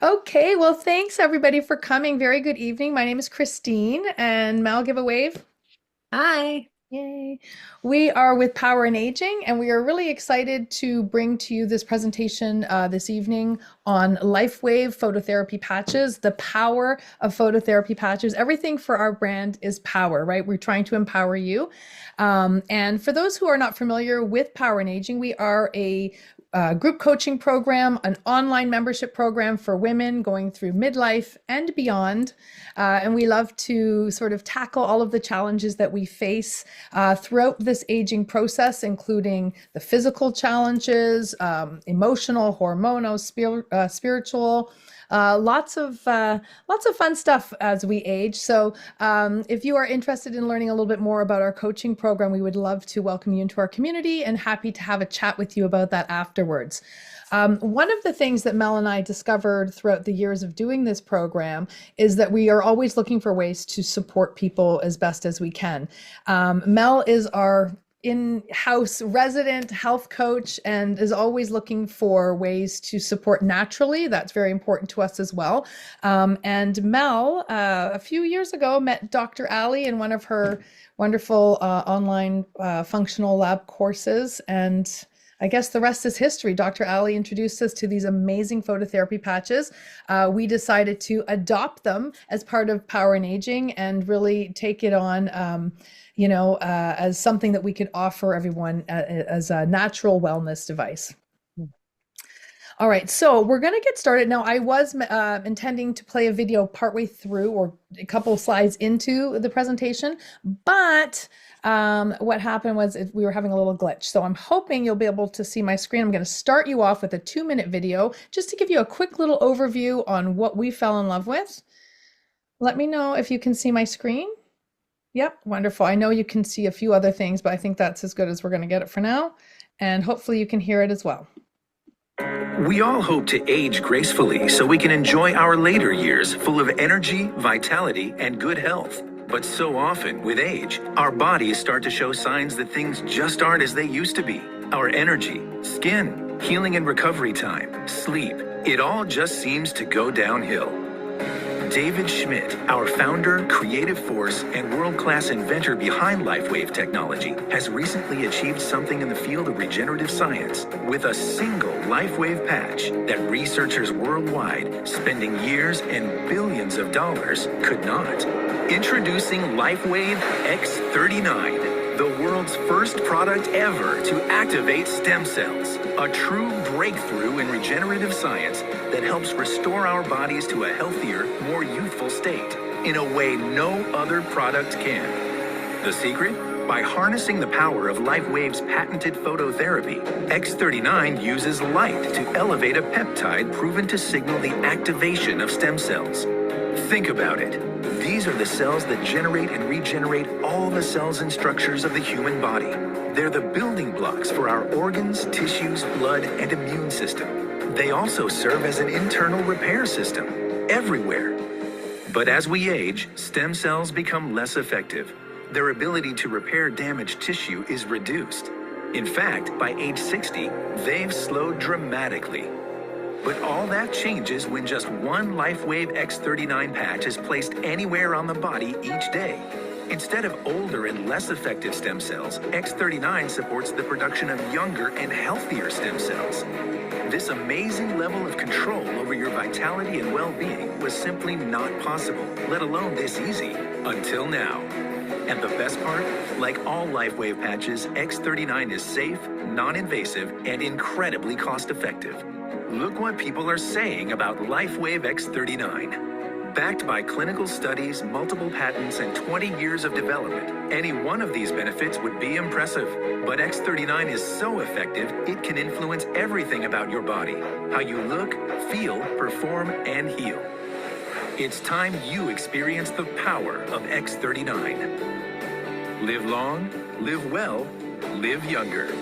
Okay, well, thanks everybody for coming. Very good evening. My name is Christine, and Mel, give a wave. Hi. Yay. We are with Power and Aging, and we are really excited to bring to you this presentation this evening on LifeWave phototherapy patches, the power of phototherapy patches. Everything for our brand is power, right? We're trying to empower you. And for those who are not familiar with Power and Aging, we are a group coaching program, an online membership program for women going through midlife and beyond. And we love to sort of tackle all of the challenges that we face throughout this aging process, including the physical challenges, emotional, hormonal, spiritual. Lots of fun stuff as we age. So, if you are interested in learning a little bit more about our coaching program, we would love to welcome you into our community and happy to have a chat with you about that afterwards. One of the things that Mel and I discovered throughout the years of doing this program is that we are always looking for ways to support people as best as we can. Mel is our in-house resident health coach and is always looking for ways to support naturally. That's very important to us as well. And Mel, a few years ago, met Dr. Ali in one of her wonderful online functional lab courses, and I guess the rest is history. Dr. Ali introduced us to these amazing phototherapy patches. We decided to adopt them as part of Power and Aging and really take it on, as something that we could offer everyone as a natural wellness device. All right, so we're going to get started. Now, I was intending to play a video partway through or a couple of slides into the presentation, but what happened was we were having a little glitch. So I'm hoping you'll be able to see my screen. I'm going to start you off with a 2-minute video just to give you a quick little overview on what we fell in love with. Let me know if you can see my screen. Yep, wonderful. I know you can see a few other things, but I think that's as good as we're going to get it for now. And hopefully you can hear it as well. We all hope to age gracefully so we can enjoy our later years full of energy, vitality, and good health. But so often, with age, our bodies start to show signs that things just aren't as they used to be. Our energy, skin, healing and recovery time, sleep, it all just seems to go downhill. David Schmidt, our founder, creative force, and world-class inventor behind LifeWave technology, has recently achieved something in the field of regenerative science with a single LifeWave patch that researchers worldwide, spending years and billions of dollars, could not. Introducing LifeWave X39. The world's first product ever to activate stem cells, a true breakthrough in regenerative science that helps restore our bodies to a healthier, more youthful state in a way no other product can. The secret? By harnessing the power of LifeWave's patented phototherapy, X39 uses light to elevate a peptide proven to signal the activation of stem cells. Think about it. These are the cells that generate and regenerate all the cells and structures of the human body. They're the building blocks for our organs, tissues, blood, and immune system. They also serve as an internal repair system everywhere. But as we age, stem cells become less effective. Their ability to repair damaged tissue is reduced. In fact, by age 60, they've slowed dramatically. But all that changes when just one LifeWave X39 patch is placed anywhere on the body each day. Instead of older and less effective stem cells, X39 supports the production of younger and healthier stem cells. This amazing level of control over your vitality and well-being was simply not possible, let alone this easy, until now. And the best part? Like all LifeWave patches, X39 is safe, non-invasive, and incredibly cost-effective. Look what people are saying about LifeWave X39. Backed by clinical studies, multiple patents, and 20 years of development, any one of these benefits would be impressive. But X39 is so effective, it can influence everything about your body. How you look, feel, perform, and heal. It's time you experience the power of X39. Live long, live well, live younger.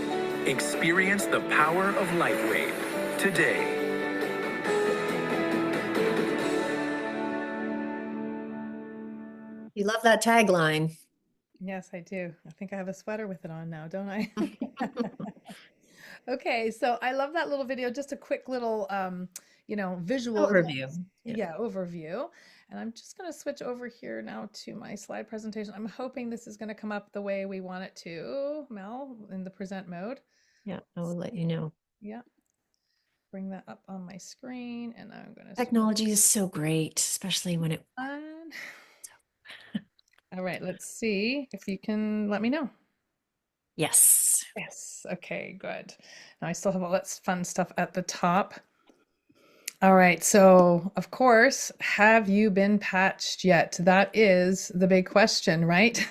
Experience the power of LifeWave today. You love that tagline. Yes, I do. I think I have a sweater with it on now, don't I? Okay, so I love that little video. Just a quick little, visual, Overview. Yeah. yeah, overview. And I'm just going to switch over here now to my slide presentation. I'm hoping this is going to come up the way we want it to, Mel, in the present mode. Yeah, I will let you know. Yeah, bring that up on my screen, and I'm going to Technology is so great, especially when it. on. All right, let's see if you can let me know. Yes. Yes. Okay, good. Now I still have all that fun stuff at the top. All right. So, of course, have you been patched yet? That is the big question, right?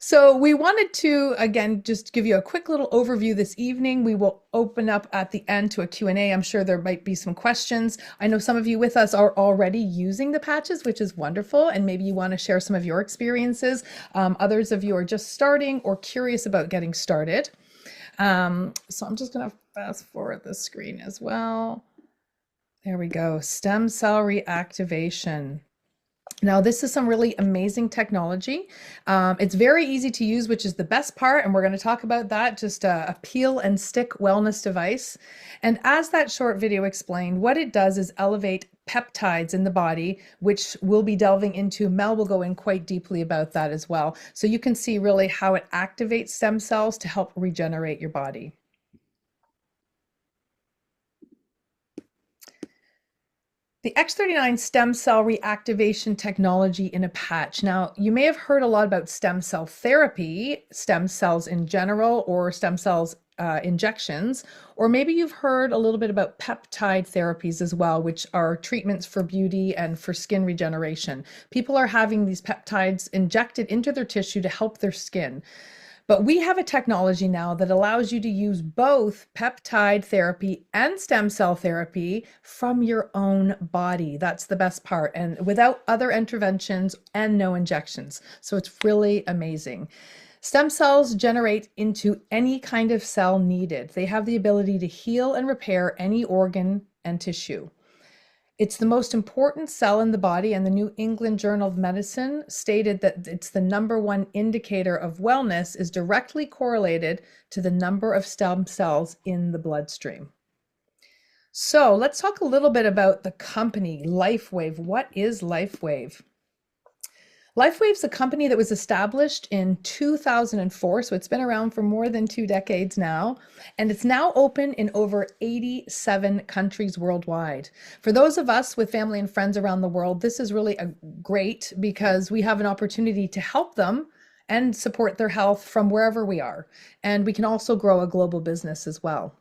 So we wanted to, again, just give you a quick little overview this evening. We will open up at the end to a Q&A. I'm sure there might be some questions. I know some of you with us are already using the patches, which is wonderful. And maybe you want to share some of your experiences. Others of you are just starting or curious about getting started. So I'm just going to fast forward the screen as well. There we go. Stem cell reactivation. Now, this is some really amazing technology. It's very easy to use, which is the best part, and we're going to talk about that, just a peel and stick wellness device. And as that short video explained, what it does is elevate peptides in the body, which we'll be delving into. Mel will go in quite deeply about that as well. So you can see really how it activates stem cells to help regenerate your body. The X39 stem cell reactivation technology in a patch. Now, you may have heard a lot about stem cell therapy, stem cells in general, or stem cells injections, or maybe you've heard a little bit about peptide therapies as well, which are treatments for beauty and for skin regeneration. People are having these peptides injected into their tissue to help their skin. But we have a technology now that allows you to use both peptide therapy and stem cell therapy from your own body. That's the best part, and without other interventions and no injections. So it's really amazing. Stem cells generate into any kind of cell needed. They have the ability to heal and repair any organ and tissue. It's the most important cell in the body, and the New England Journal of Medicine stated that it's the #1 indicator of wellness is directly correlated to the number of stem cells in the bloodstream. So let's talk a little bit about the company, LifeWave. What is LifeWave? LifeWave's a company that was established in 2004, so it's been around for more than 2 decades now, and it's now open in over 87 countries worldwide. For those of us with family and friends around the world, this is really great because we have an opportunity to help them and support their health from wherever we are. And we can also grow a global business as well.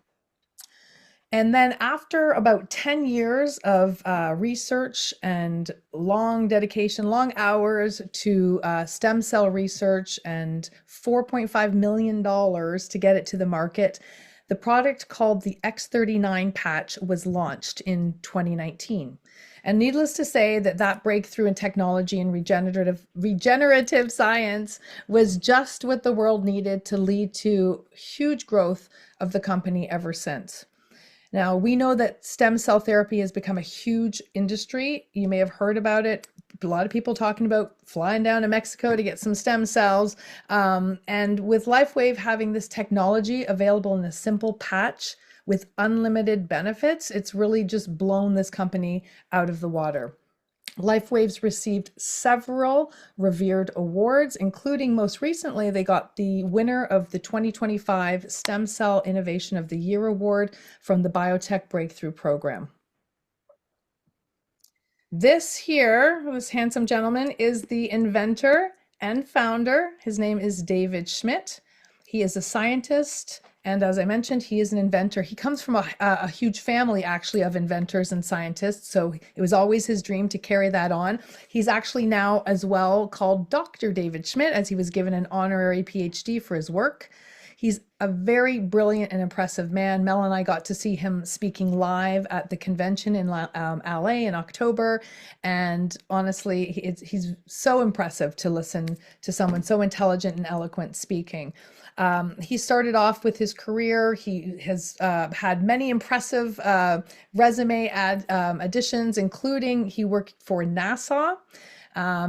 And then after about 10 years of research and long dedication, long hours to stem cell research and $4.5 million to get it to the market, the product called the X39 patch was launched in 2019. And needless to say that breakthrough in technology and regenerative science was just what the world needed to lead to huge growth of the company ever since. Now, we know that stem cell therapy has become a huge industry. You may have heard about it. A lot of people talking about flying down to Mexico to get some stem cells. And with LifeWave having this technology available in a simple patch with unlimited benefits, it's really just blown this company out of the water. LifeWave's received several revered awards, including most recently, they got the winner of the 2025 Stem Cell Innovation of the Year Award from the Biotech Breakthrough Program. This handsome gentleman, is the inventor and founder. His name is David Schmidt. He is a scientist, and as I mentioned, he is an inventor. He comes from a huge family, actually, of inventors and scientists, so it was always his dream to carry that on. He's actually now as well called Dr. David Schmidt, as he was given an honorary PhD for his work. He's a very brilliant and impressive man. Mel and I got to see him speaking live at the convention in LA in October. And honestly, he's so impressive to listen to someone so intelligent and eloquent speaking. He started off with his career. He has had many impressive resume additions, including he worked for NASA.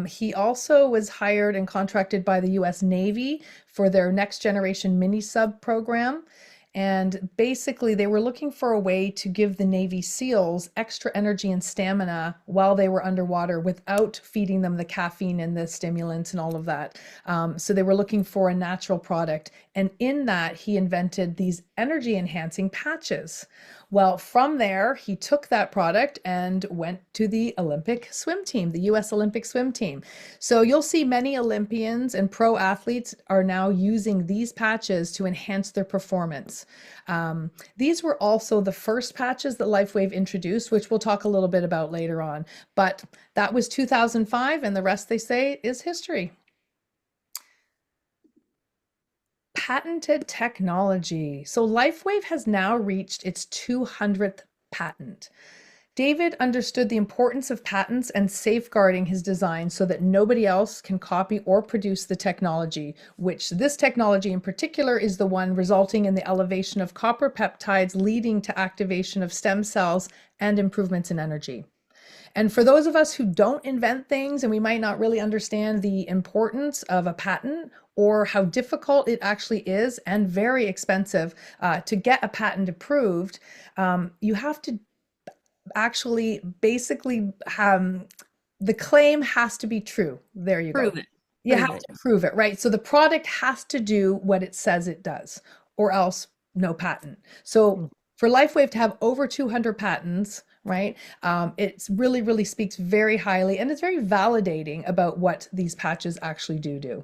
He also was hired and contracted by the US Navy for their next generation mini sub program. And basically, they were looking for a way to give the Navy SEALs extra energy and stamina while they were underwater without feeding them the caffeine and the stimulants and all of that. So they were looking for a natural product. And in that, he invented these energy enhancing patches. Well, from there, he took that product and went to the Olympic swim team, the US Olympic swim team. So you'll see many Olympians and pro athletes are now using these patches to enhance their performance. These were also the first patches that LifeWave introduced, which we'll talk a little bit about later on. But that was 2005, and the rest, they say, is history. Patented technology. So LifeWave has now reached its 200th patent. David understood the importance of patents and safeguarding his design so that nobody else can copy or produce the technology, which this technology in particular is the one resulting in the elevation of copper peptides, leading to activation of stem cells and improvements in energy. And for those of us who don't invent things and we might not really understand the importance of a patent or how difficult it actually is and very expensive to get a patent approved, you have to actually basically the claim has to be true. There you go. Prove it. You Prove have it. to prove it, right? So the product has to do what it says it does, or else no patent. So for LifeWave to have over 200 patents, right? It really, really speaks very highly, and it's very validating about what these patches actually do. Do.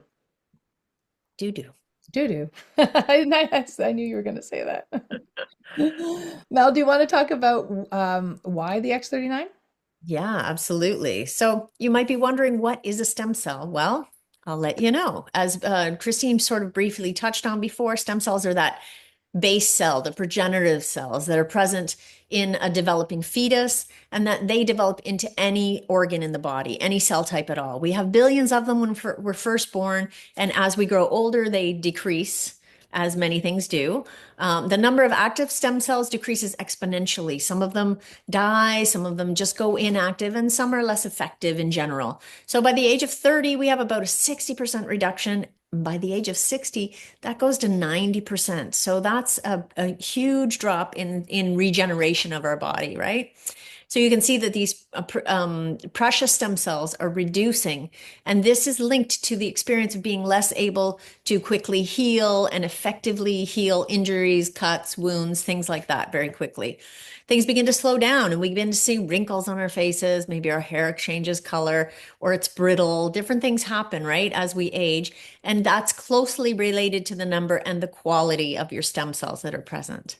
I knew you were going to say that. Mel, do you want to talk about why the X39? Yeah, absolutely. So you might be wondering, what is a stem cell? Well, I'll let you know. As Christine sort of briefly touched on before, stem cells are that base cell, the progenitive cells that are present in a developing fetus, and that they develop into any organ in the body, any cell type at all. We have billions of them when we're first born, and as we grow older, they decrease, as many things do. The number of active stem cells decreases exponentially. Some of them die, some of them just go inactive, and some are less effective in general. So by the age of 30, we have about a 60% reduction. By the age of 60, that goes to 90%. So that's a huge drop in regeneration of our body, right? So you can see that these precious stem cells are reducing, and this is linked to the experience of being less able to quickly heal and effectively heal injuries, cuts, wounds, things like that very quickly. Things begin to slow down, and we begin to see wrinkles on our faces. Maybe our hair changes color, or it's brittle. Different things happen, right, as we age, and that's closely related to the number and the quality of your stem cells that are present.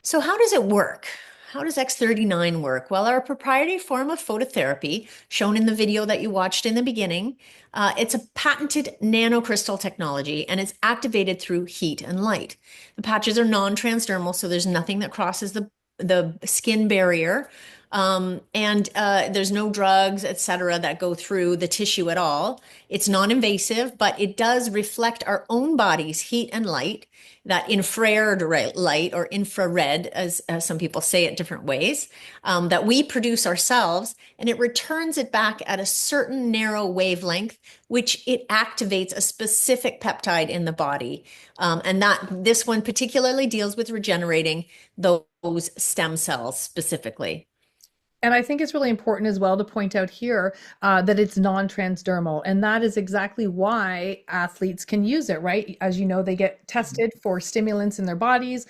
So how does it work? How does X39 work? Well, our proprietary form of phototherapy, shown in the video that you watched in the beginning, it's a patented nanocrystal technology, and it's activated through heat and light. The patches are non-transdermal, so there's nothing that crosses the skin barrier. There's no drugs, etc., that go through the tissue at all. It's non-invasive, but it does reflect our own body's heat and light, that infrared light, or infrared, as some people say it different ways, that we produce ourselves, and it returns it back at a certain narrow wavelength, which it activates a specific peptide in the body. And that this one particularly deals with regenerating those stem cells specifically. And I think it's really important as well to point out here that it's non-transdermal. And that is exactly why athletes can use it, right? As you know, they get tested for stimulants in their bodies.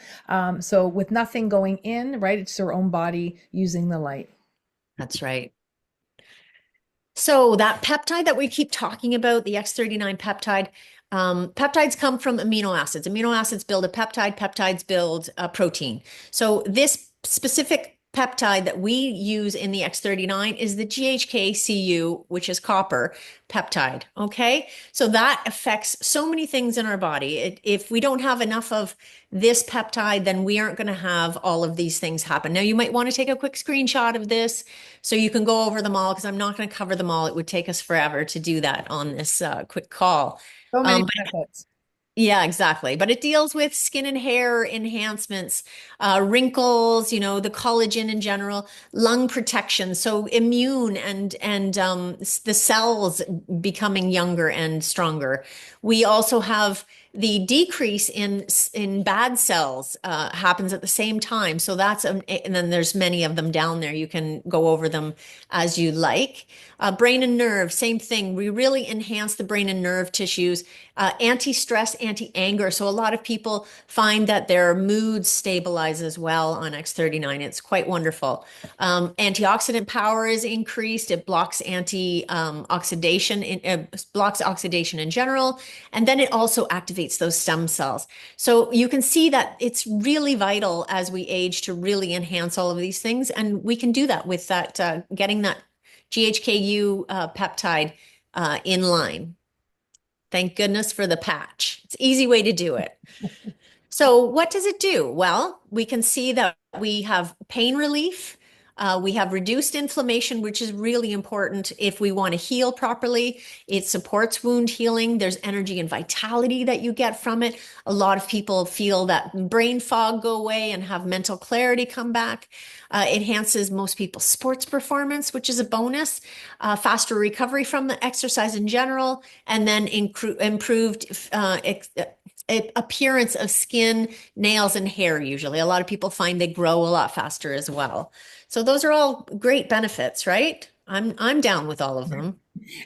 So with nothing going in, right, it's their own body using the light. That's right. So that peptide that we keep talking about, the X39 peptide, peptides come from amino acids. Amino acids build a peptide, peptides build a protein. So this specific peptide that we use in the X39 is the GHK-Cu, which is copper peptide. Okay, so that affects so many things in our body. If we don't have enough of this peptide, then we aren't going to have all of these things happen. Now, you might want to take a quick screenshot of this so you can go over them all, because I'm not going to cover them all. It would take us forever to do that on this quick call. So many benefits. Yeah, exactly. But it deals with skin and hair enhancements, wrinkles, you know, the collagen in general, lung protection, so immune and the cells becoming younger and stronger. We also have the decrease in bad cells happens at the same time. So that's and then there's many of them down there. You can go over them as you like. Brain and nerve, same thing. We really enhance the brain and nerve tissues. Anti-stress, anti-anger. So a lot of people find that their mood stabilize as well on X39. It's quite wonderful. Antioxidant power is increased. It blocks oxidation, blocks oxidation in general. And then it also activates those stem cells. So you can see that it's really vital as we age to really enhance all of these things. And we can do that with that, getting that GHKU peptide in line. Thank goodness for the patch. It's an easy way to do it. So what does it do? Well, we can see that we have pain relief. We have reduced inflammation, which is really important if we want to heal properly. It supports wound healing. There's energy and vitality that you get from it. A lot of people feel that brain fog go away and have mental clarity come back. Enhances most people's sports performance, which is a bonus. Faster recovery from the exercise in general, and then improved appearance of skin, nails, and hair. Usually, a lot of people find they grow a lot faster as well. So those are all great benefits, right? I'm down with all of them.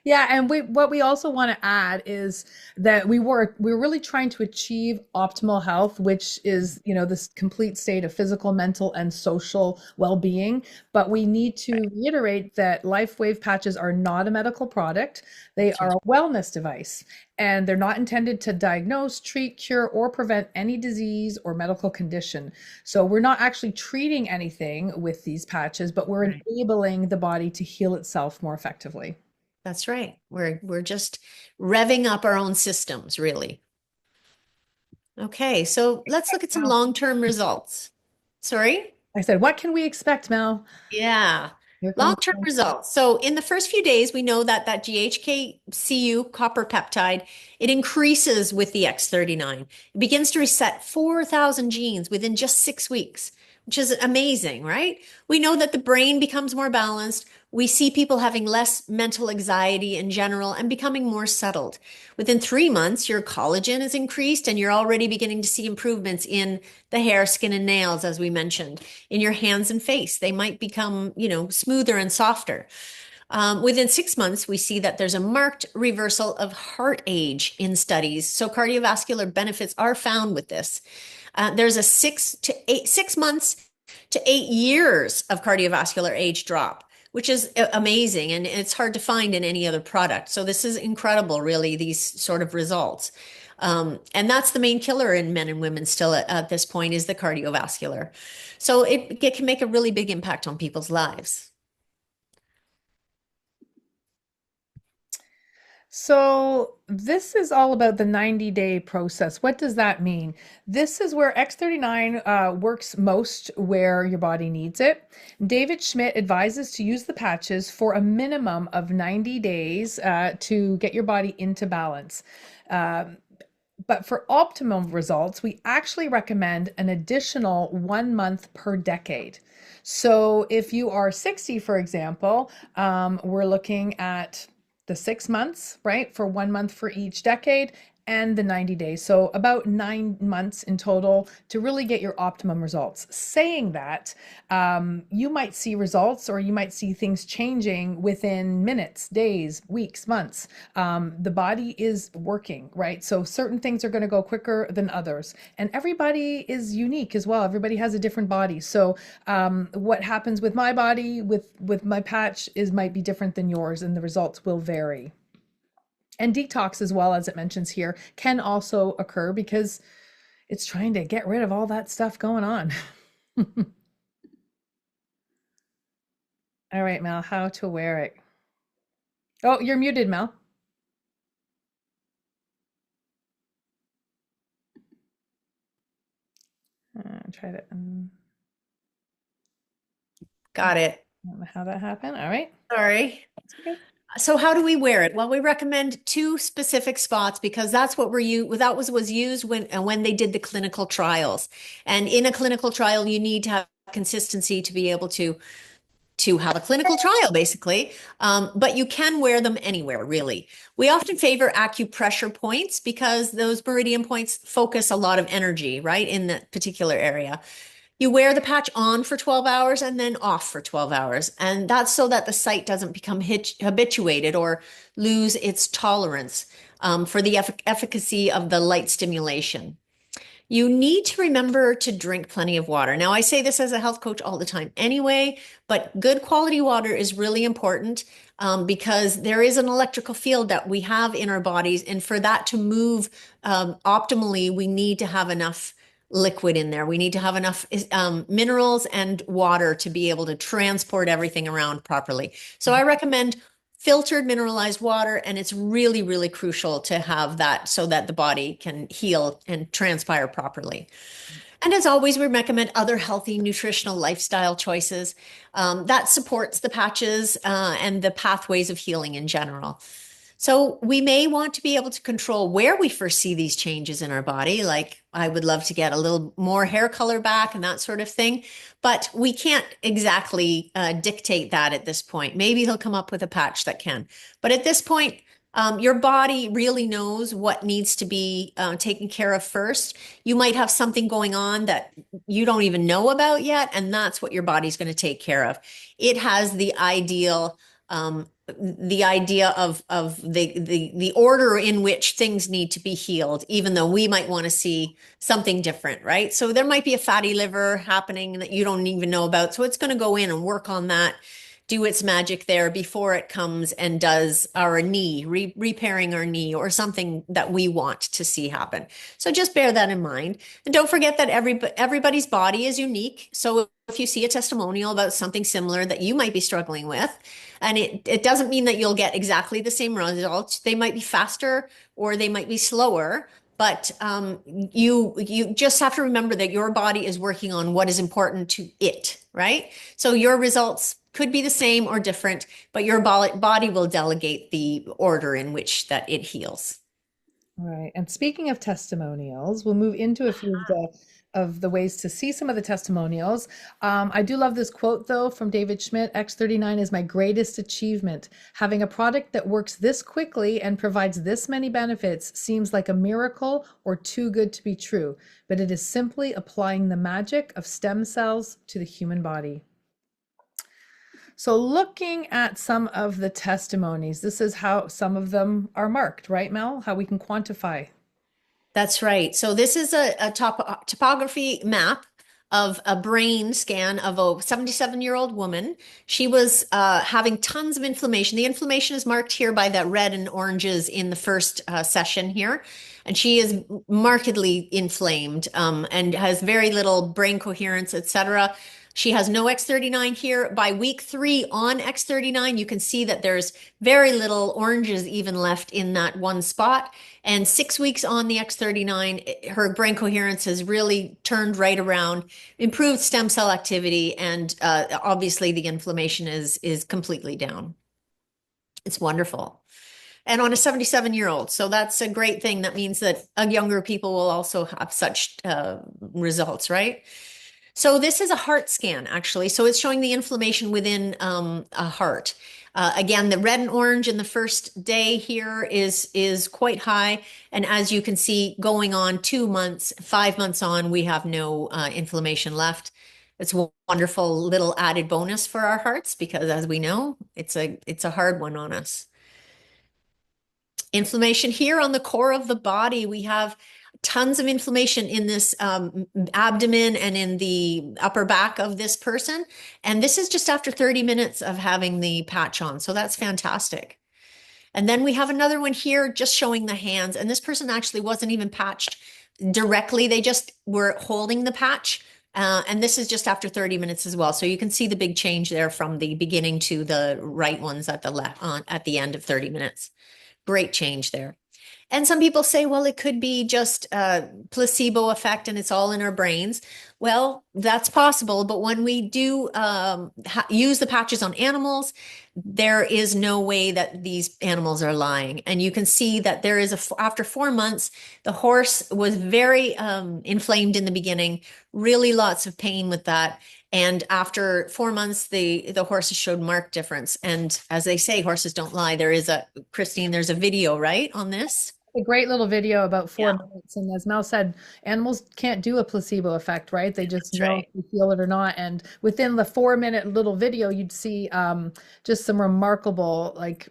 Yeah, and what we also want to add is that we're really trying to achieve optimal health, which is, this complete state of physical, mental, and social well-being. But we need to reiterate that LifeWave patches are not a medical product. They are a wellness device, and they're not intended to diagnose, treat, cure, or prevent any disease or medical condition. So we're not actually treating anything with these patches, but we're enabling the body to heal itself more effectively. That's right. We're just revving up our own systems, really. Okay, so let's look at some long-term results. Sorry? I said, what can we expect, Mel? Yeah. Long-term results. So in the first few days, we know that GHKCU copper peptide, it increases with the X39. It begins to reset 4,000 genes within just 6 weeks, which is amazing, right? We know that the brain becomes more balanced. We see people having less mental anxiety in general and becoming more settled. Within 3 months, your collagen is increased and you're already beginning to see improvements in the hair, skin, and nails, as we mentioned, in your hands and face. They might become, smoother and softer. Within 6 months, we see that there's a marked reversal of heart age in studies. So cardiovascular benefits are found with this. There's a 6 months to 8 years of cardiovascular age drop, which is amazing. And it's hard to find in any other product. So this is incredible, really, these sort of results. And that's the main killer in men and women still at this point is the cardiovascular. So it can make a really big impact on people's lives. So this is all about the 90-day process. What does that mean? This is where X39 works most where your body needs it. David Schmidt advises to use the patches for a minimum of 90 days to get your body into balance. But for optimum results, we actually recommend an additional 1 month per decade. So if you are 60, for example, we're looking at the 6 months, right? For 1 month for each decade and the 90 days. So about 9 months in total to really get your optimum results. Saying that, you might see results or you might see things changing within minutes, days, weeks, months. The body is working, right? So certain things are going to go quicker than others. And everybody is unique as well. Everybody has a different body. So what happens with my body, with my patch might be different than yours, and the results will vary. And detox, as well as it mentions here, can also occur because it's trying to get rid of all that stuff going on. All right, Mel, how to wear it. Oh, you're muted, Mel. Try to. Got it. I don't know how that happened. All right. Sorry. Okay. So how do we wear it? Well, we recommend 2 specific spots because that's what was used when they did the clinical trials. And in a clinical trial, you need to have consistency to be able to to have a clinical trial, basically. But you can wear them anywhere, really. We often favor acupressure points because those meridian points focus a lot of energy, right, in that particular area. You wear the patch on for 12 hours and then off for 12 hours. And that's so that the site doesn't become habituated or lose its tolerance for the efficacy of the light stimulation. You need to remember to drink plenty of water. Now, I say this as a health coach all the time anyway, but good quality water is really important because there is an electrical field that we have in our bodies. And for that to move optimally, we need to have enough liquid in there. We need to have enough minerals and water to be able to transport everything around properly. So I recommend filtered mineralized water, and it's really, really crucial to have that so that the body can heal and transpire properly. And as always, we recommend other healthy nutritional lifestyle choices that supports the patches and the pathways of healing in general. So we may want to be able to control where we first see these changes in our body. Like I would love to get a little more hair color back and that sort of thing, but we can't exactly dictate that at this point. Maybe he'll come up with a patch that can. But at this point, your body really knows what needs to be taken care of first. You might have something going on that you don't even know about yet, and that's what your body's going to take care of. It has the ideal the idea of the order in which things need to be healed, even though we might want to see something different, right? So there might be a fatty liver happening that you don't even know about. So it's going to go in and work on that, do its magic there before it comes and does our knee, repairing our knee or something that we want to see happen. So just bear that in mind. And don't forget that everybody's body is unique. So if you see a testimonial about something similar that you might be struggling with, and it doesn't mean that you'll get exactly the same results. They might be faster or they might be slower, but you just have to remember that your body is working on what is important to it, right? So your results could be the same or different, but your body will delegate the order in which that it heals. All right. And speaking of testimonials, we'll move into a few of the ways to see some of the testimonials. I do love this quote though from David Schmidt. X39 is my greatest achievement. Having a product that works this quickly and provides this many benefits seems like a miracle or too good to be true, but it is simply applying the magic of stem cells to the human body. So looking at some of the testimonies, this is how some of them are marked, right, Mel? How we can quantify. That's right. So this is a topography map of a brain scan of a 77-year-old woman. She was having tons of inflammation. The inflammation is marked here by that red and oranges in the first session here. And she is markedly inflamed and has very little brain coherence, etc. She has no X39 here. By week 3 on X39, you can see that there's very little oranges even left in that one spot. And 6 weeks on the X39, her brain coherence has really turned right around, improved stem cell activity, and obviously the inflammation is completely down. It's wonderful. And on a 77-year-old. So that's a great thing. That means that younger people will also have such results, right? So this is a heart scan, actually. So it's showing the inflammation within a heart. Again, the red and orange in the first day here is quite high. And as you can see, going on 2 months, 5 months on, we have no inflammation left. It's a wonderful little added bonus for our hearts because, as we know, it's a hard one on us. Inflammation here on the core of the body. We have tons of inflammation in this abdomen and in the upper back of this person. And this is just after 30 minutes of having the patch on. So that's fantastic. And then we have another one here just showing the hands. And this person actually wasn't even patched directly. They just were holding the patch. And this is just after 30 minutes as well. So you can see the big change there from the beginning to the right ones at the left at the end of 30 minutes. Great change there. And some people say, well, it could be just a placebo effect and it's all in our brains. Well, that's possible. But when we do use the patches on animals, there is no way that these animals are lying. And you can see that there is after 4 months, the horse was very inflamed in the beginning, really lots of pain with that. And after 4 months, the horses showed marked difference. And as they say, horses don't lie. Christine, there's a video, right, on this? A great little video about four Yeah, minutes. And as Mel said, animals can't do a placebo effect, right? They just that's know if right. they feel it or not. And within the 4 minute little video, you'd see just some remarkable like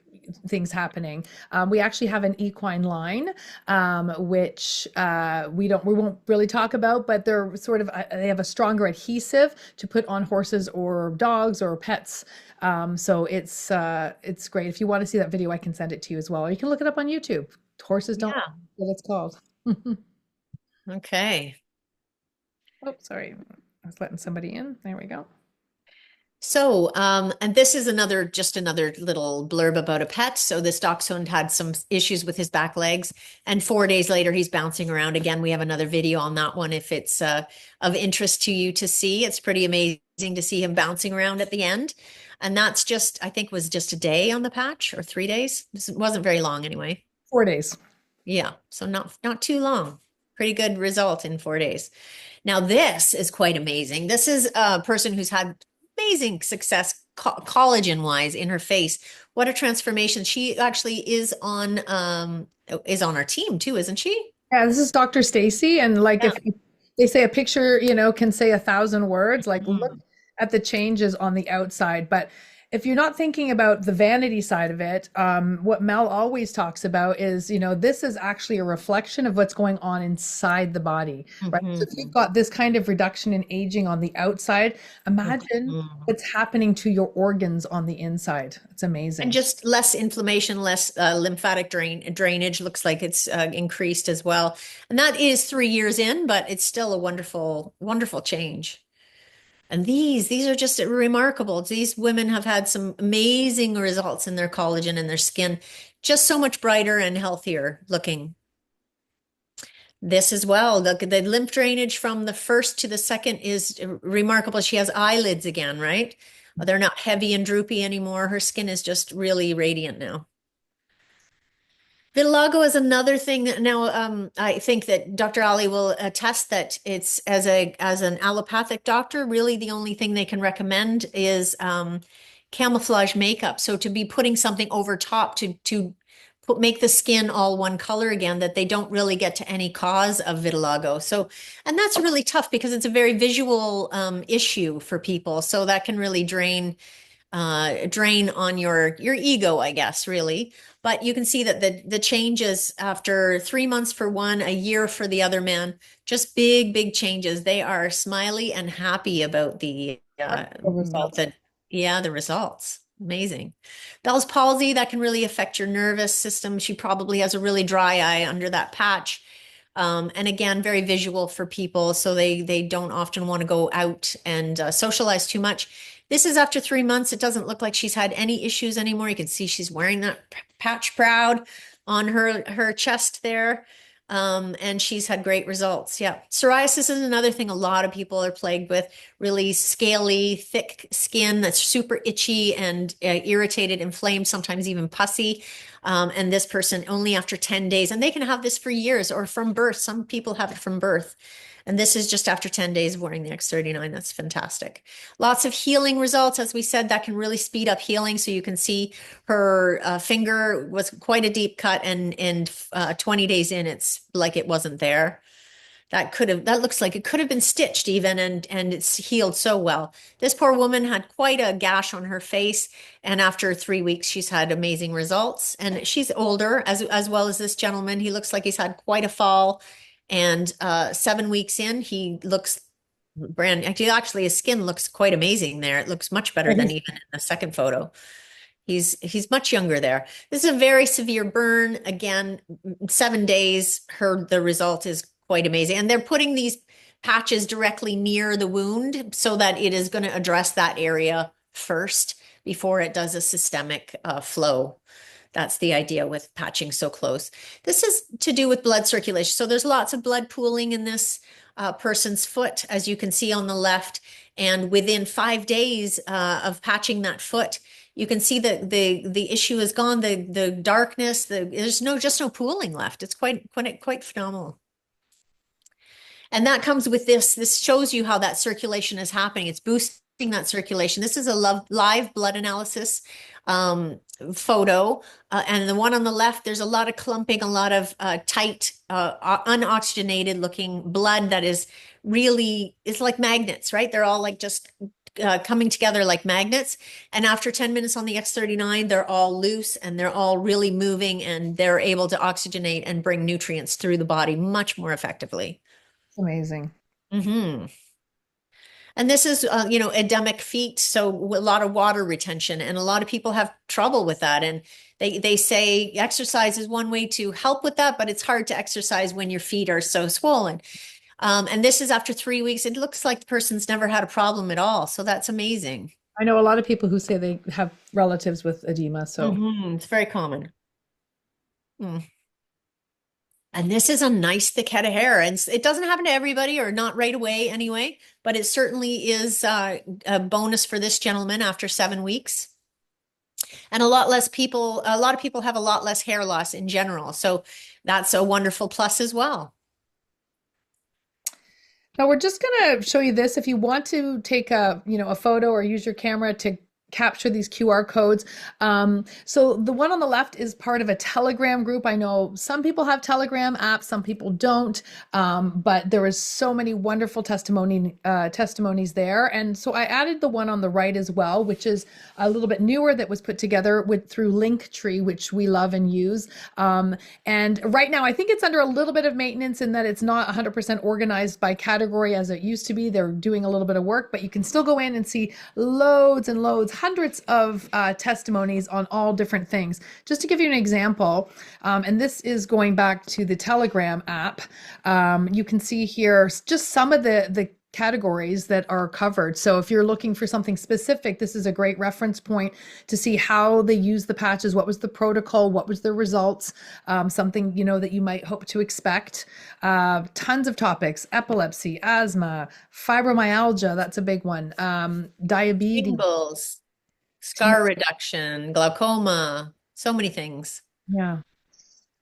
things happening. We actually have an equine line, which we won't really talk about, but they're sort of they have a stronger adhesive to put on horses or dogs or pets. So it's great. If you want to see that video, I can send it to you as well. Or you can look it up on YouTube. Horses don't know Yeah. what it's called. Okay. Oh, sorry. I was letting somebody in. There we go. So, and this is just another little blurb about a pet. So this dachshund had some issues with his back legs, and 4 days later, he's bouncing around again. We have another video on that one if it's of interest to you to see. It's pretty amazing to see him bouncing around at the end. And that's just, I think, was just a day on the patch or 3 days. This wasn't very long anyway. 4 days. Yeah, so not too long. Pretty good result in 4 days. Now this is quite amazing. This is a person who's had amazing success collagen wise in her face. What a transformation. She actually is on our team too, isn't she? Yeah, this is Dr. Stacy. And like Yeah. if they say a picture, can say 1,000 words, like look Mhm. at the changes on the outside. But if you're not thinking about the vanity side of it, what Mel always talks about is, this is actually a reflection of what's going on inside the body, right? So if you've Mhm. got this kind of reduction in aging on the outside, imagine Mhm. what's happening to your organs on the inside. It's And amazing. just less inflammation, less lymphatic drainage looks like it's increased as well. And that is 3 years in, but it's still a wonderful, wonderful change. And these are just remarkable. These women have had some amazing results in their collagen and their skin, just so much brighter and healthier looking. This as well, the lymph drainage from the first to the second is remarkable. She has eyelids again, right? They're not heavy and droopy anymore. Her skin is just really radiant now. Vitiligo is another thing that now I think that Dr. Ali will attest that it's as an allopathic doctor, really the only thing they can recommend is camouflage makeup. So to be putting something over top to make the skin all one color again, that they don't really get to any cause of vitiligo. So, and that's really tough because it's a very visual issue for people. So that can really drain on your ego, I guess, really. But you can see that the changes after 3 months for one, a year for the other man, just big changes. They are smiley and happy about The results. the results. Amazing. Bell's palsy, that can really affect your nervous system. She probably has a really dry eye under that patch. And again, very visual for people, so they don't often want to go out and socialize too much. This is after 3 months. It doesn't look like she's had any issues anymore. You can see she's wearing that patch proud on her chest there. And she's had great results. Yeah. Psoriasis is another thing a lot of people are plagued with. Really scaly, thick skin that's super itchy and irritated, inflamed, sometimes even pussy. And this person only after 10 days, and they can have this for years or from birth. Some people have it from birth. And this is just after 10 days of wearing the X39. That's fantastic. Lots of healing results. As we said, that can really speed up healing. So you can see her finger was quite a deep cut, and 20 days in, it's like it wasn't there. That looks like it could have been stitched even, and it's healed so well. This poor woman had quite a gash on her face, and after 3 weeks, she's had amazing results. And she's older as well as this gentleman. He looks like he's had quite a fall. And 7 weeks in, he looks actually his skin looks quite amazing there. It looks much better than even in the second photo. He's much younger there. This is a very severe burn. Again, 7 days, the result is quite amazing. And they're putting these patches directly near the wound so that it is going to address that area first before it does a systemic flow. That's the idea with patching so close. This is to do with blood circulation. So there's lots of blood pooling in this person's foot, as you can see on the left. And within 5 days of patching that foot, you can see that the issue is gone. The darkness, there's just no pooling left. It's quite phenomenal. And that comes with this. This shows you how that circulation is happening. It's boosting that circulation. This is a live blood analysis photo. And the one on the left, there's a lot of clumping, a lot of tight, unoxygenated looking blood that is really, it's like magnets, right? They're all like just coming together like magnets. And after 10 minutes on the X39, they're all loose and they're all really moving, and they're able to oxygenate and bring nutrients through the body much more effectively. It's amazing. Mm-hmm. And this is, edemic feet. So a lot of water retention, and a lot of people have trouble with that. And they say exercise is one way to help with that, but it's hard to exercise when your feet are so swollen. And this is after 3 weeks. It looks like the person's never had a problem at all. So that's amazing. I know a lot of people who say they have relatives with edema, so it's very common. And this is a nice thick head of hair, and it doesn't happen to everybody, or not right away anyway, but it certainly is a bonus for this gentleman after 7 weeks. And a lot of people have a lot less hair loss in general. So that's a wonderful plus as well. Now we're just going to show you this. If you want to take a photo or use your camera to capture these QR codes. So the one on the left is part of a Telegram group. I know some people have Telegram apps, some people don't, but there is so many wonderful testimonies there. And so I added the one on the right as well, which is a little bit newer, that was put together through Linktree, which we love and use. And right now, I think it's under a little bit of maintenance in that it's not 100% organized by category as it used to be. They're doing a little bit of work, but you can still go in and see loads and loads, hundreds of testimonies on all different things. Just to give you an example, and this is going back to the Telegram app, you can see here just some of the categories that are covered. So if you're looking for something specific, this is a great reference point to see how they use the patches, what was the protocol, what was the results, something that you might hope to expect. Tons of topics: epilepsy, asthma, fibromyalgia, that's a big one, diabetes, Tingles, scar reduction, glaucoma, so many things. Yeah.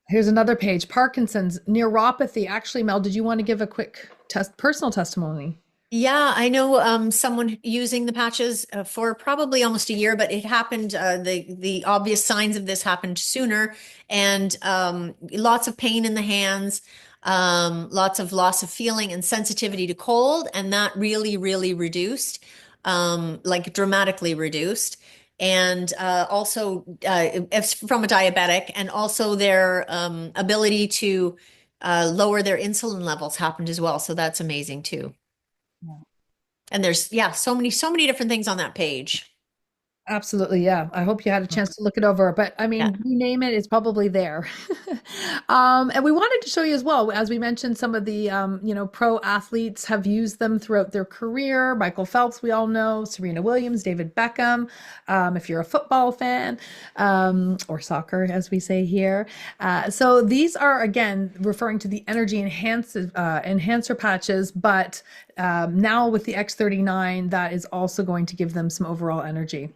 Here's another page: Parkinson's, neuropathy. Actually, Mel, did you want to give a quick personal testimony? Yeah, I know someone using the patches for probably almost a year, but it happened, the obvious signs of this happened sooner, and lots of pain in the hands, lots of loss of feeling and sensitivity to cold, and that really, really reduced, like dramatically reduced. And also from a diabetic, and also their ability to lower their insulin levels happened as well. So that's amazing too. Yeah. And there's, so many different things on that page. Absolutely. Yeah. I hope you had a chance to look it over, but I mean, you name it, it's probably there. And we wanted to show you as well, as we mentioned, some of the, pro athletes have used them throughout their career. Michael Phelps, we all know, Serena Williams, David Beckham, if you're a football fan, or soccer, as we say here. So these are, again, referring to the energy enhancer patches, but now with the X39, that is also going to give them some overall energy.